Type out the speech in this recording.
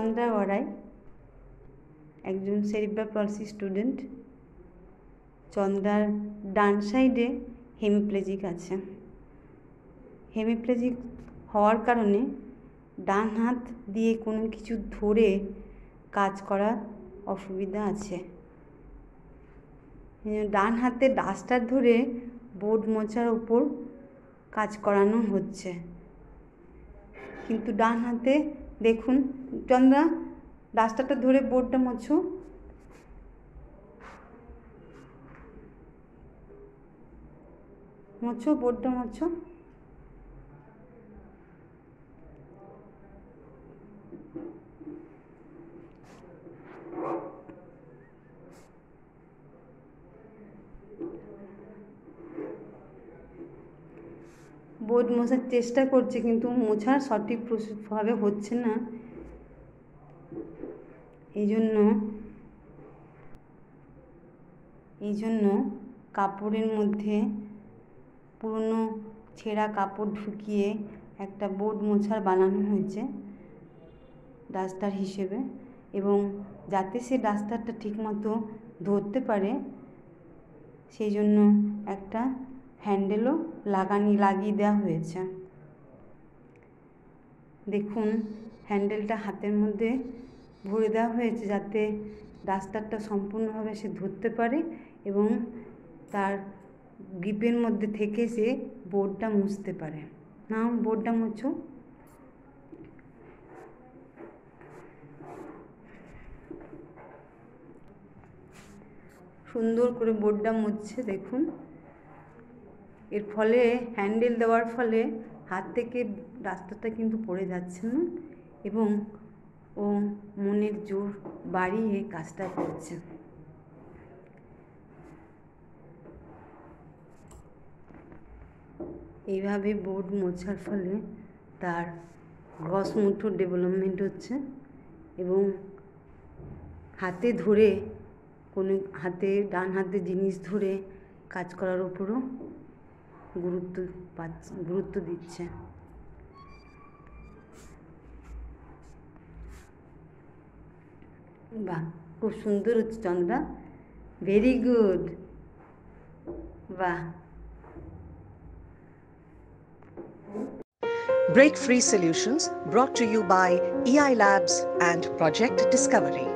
চন্দ্রা ওরাই একজন cerebral পলসি student. চন্দ্রার ডান সাইডে হেমিপ্লেজিক আছে। হেমিপ্লেজিক হওয়ার কারণে ডান হাত দিয়ে কোনো কিছু ধরে কাজ করার অসুবিধা আছে। ডান হাতে ডাস্টার ধরে বোর্ড মোছার উপর কাজ করানো হচ্ছে, কিন্তু ডান হাতে দেখুন, চন্দ্রা ডাস্টারটা ধরে বোর্ডটা মোছো। মোছো, বোর্ডটা মোছো। বোর্ড মোছার চেষ্টা করছে, কিন্তু মোছার সঠিকভাবে হচ্ছে না। এই জন্য কাপড়ের মধ্যে পুরনো ছেঁড়া কাপড় ঢুকিয়ে একটা বোর্ড মোছার বানানো হয়েছে ডাস্টার হিসেবে, এবং যাতে সে ডাস্টারটা ঠিকমতো ধরতে পারে সেই জন্য একটা হ্যান্ডেলও লাগিয়ে দেওয়া হয়েছে। দেখুন, হ্যান্ডেলটা হাতের মধ্যে ভরে দেওয়া হয়েছে যাতে ডাস্টারটা সম্পূর্ণভাবে সে ধরতে পারে এবং তার গ্রিপের মধ্যে থেকে সে বোর্ডটা মুছতে পারে। নাও বোর্ডটা মুছো। সুন্দর করে বোর্ডটা মুছছে দেখুন। এর ফলে হ্যান্ডেল দেওয়ার ফলে হাত থেকে ডাস্টারটা কিন্তু পড়ে যাচ্ছে না এবং ও মনের জোর বাড়িয়ে কাজটা করছে। এইভাবে বোর্ড মোছার ফলে তার গ্রস মোটর ডেভেলপমেন্ট হচ্ছে এবং হাতে ধরে ডান হাতে জিনিস ধরে কাজ করার উপরও গুরুত্ব দিচ্ছে। বাহ, খুব সুন্দর হচ্ছে চন্দ্রা, ভেরি গুড। বাহ। Break Free Solutions, brought to you by EI Labs and Project Discovery.